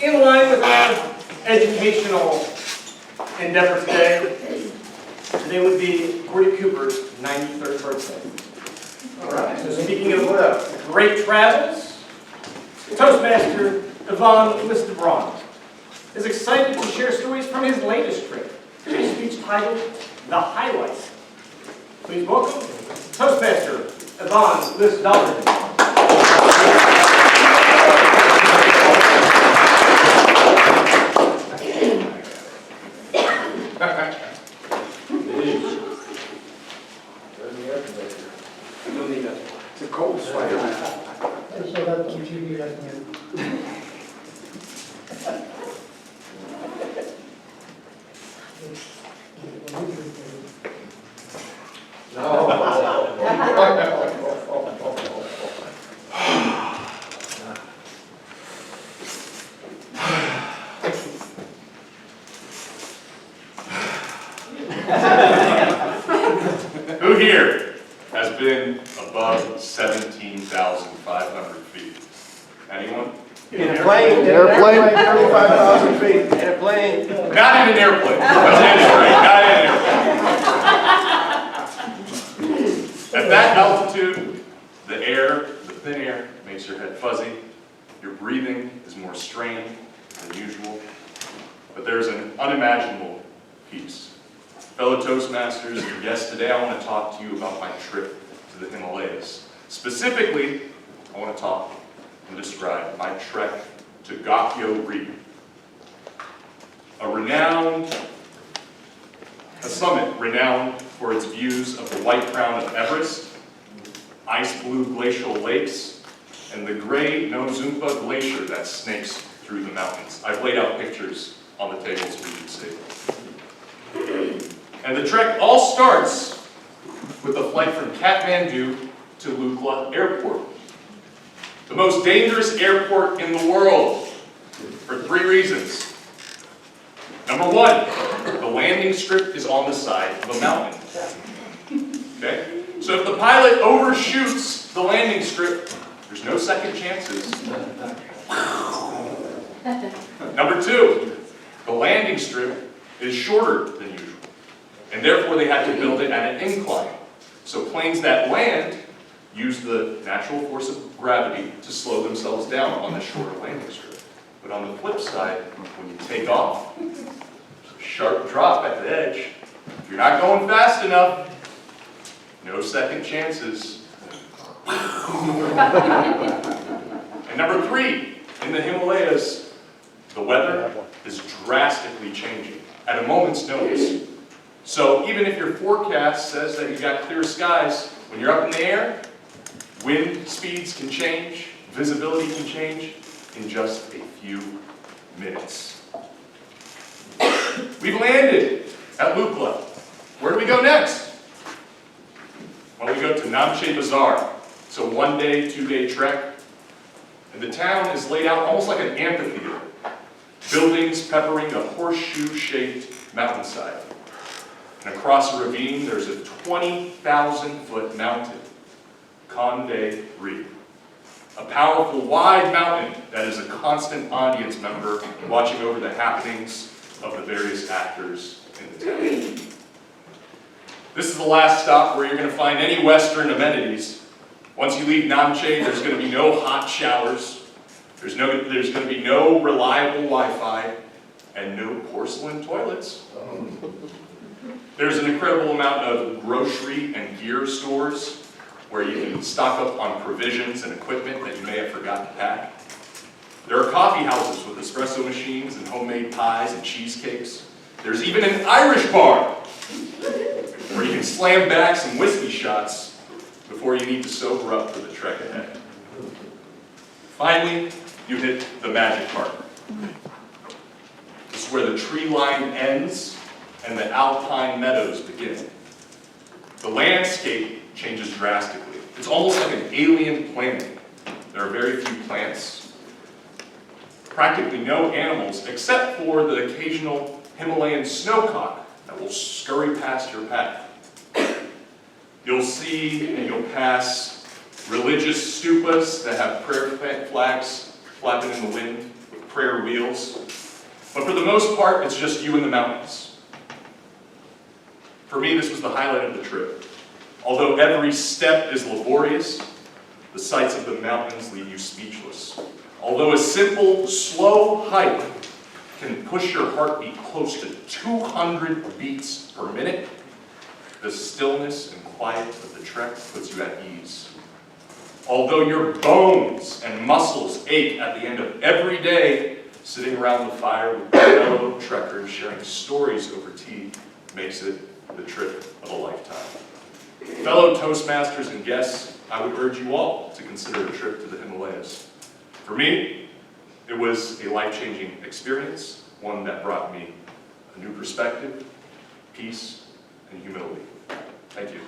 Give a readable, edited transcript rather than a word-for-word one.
in line with our educational endeavor today would be Gordy Cooper's 93rd birthday. All right, so speaking of great travels, Toastmaster Yvonne Dobradin is excited to share stories from his latest trip, a speech titled The Highlight. Please welcome Toastmaster Yvonne Dobradin. It's a cold sweater. So that keeps you here, doesn't it? Who here has been above 17,500 feet? Anyone? In a plane. Airplane. 35,000 feet. In a plane. Not in an airplane. Let's get it straight. Not in an airplane. At that altitude, the thin air makes your head fuzzy. Your breathing is more strained than usual. But there's an unimaginable peace. Fellow Toastmasters and guests, today I want to talk to you about my trip to the Himalayas. Specifically, I want to talk and describe my trek to Dobradin, a summit renowned for its views of the white crown of Everest, ice-blue glacial lakes, and the gray Nozumpa Glacier that snakes through the mountains. I've laid out pictures on the table so you can see. And the trek all starts with a flight from Kathmandu to Lukla Airport, the most dangerous airport in the world, for 3 reasons. Number 1, the landing strip is on the side of a mountain. Okay? So if the pilot overshoots the landing strip, there's no second chances. Number 2, the landing strip is shorter than usual, and therefore they had to build it at an incline. So planes that land use the natural force of gravity to slow themselves down on the shorter landing strip. But on the flip side, when you take off, there's a sharp drop at the edge. If you're not going fast enough, no second chances. And number 3, in the Himalayas, the weather is drastically changing at a moment's notice. So even if your forecast says that you've got clear skies, when you're up in the air, wind speeds can change, visibility can change in just a few minutes. We've landed at Lukla. Where do we go next? Well, we go to Namche Bazaar. It's a 1-day, 2-day trek. And the town is laid out almost like an amphitheater. Buildings peppering a horseshoe-shaped mountainside. And across a ravine, there's a 20,000-foot mountain, Conde Ri. A powerful, wide mountain that is a constant audience member watching over the happenings of the various actors in the town. This is the last stop where you're going to find any Western amenities. Once you leave Namche, there's going to be no hot showers. There's going to be no reliable Wi-Fi and no porcelain toilets. There's an incredible amount of grocery and gear stores where you can stock up on provisions and equipment that you may have forgotten to pack. There are coffee houses with espresso machines and homemade pies and cheesecakes. There's even an Irish bar where you can slam back some whiskey shots before you need to sober up for the trek ahead. Finally, you hit the magic part. This is where the tree line ends and the alpine meadows begin. The landscape changes drastically. It's almost like an alien planet. There are very few plants, practically no animals, except for the occasional Himalayan snowcock that will scurry past your path. You'll see and you'll pass religious stupas that have prayer flags flapping in the wind. prayer wheels, but for the most part, it's just you and the mountains. For me, this was the highlight of the trip. Although every step is laborious, the sights of the mountains leave you speechless. Although a simple, slow hike can push your heartbeat close to 200 beats per minute, the stillness and quiet of the trek puts you at ease. Although your bones and muscles ache at the end of every day, sitting around the fire with fellow trekkers sharing stories over tea makes it the trip of a lifetime. Fellow Toastmasters and guests, I would urge you all to consider a trip to the Himalayas. For me, it was a life-changing experience, one that brought me a new perspective, peace, and humility. Thank you.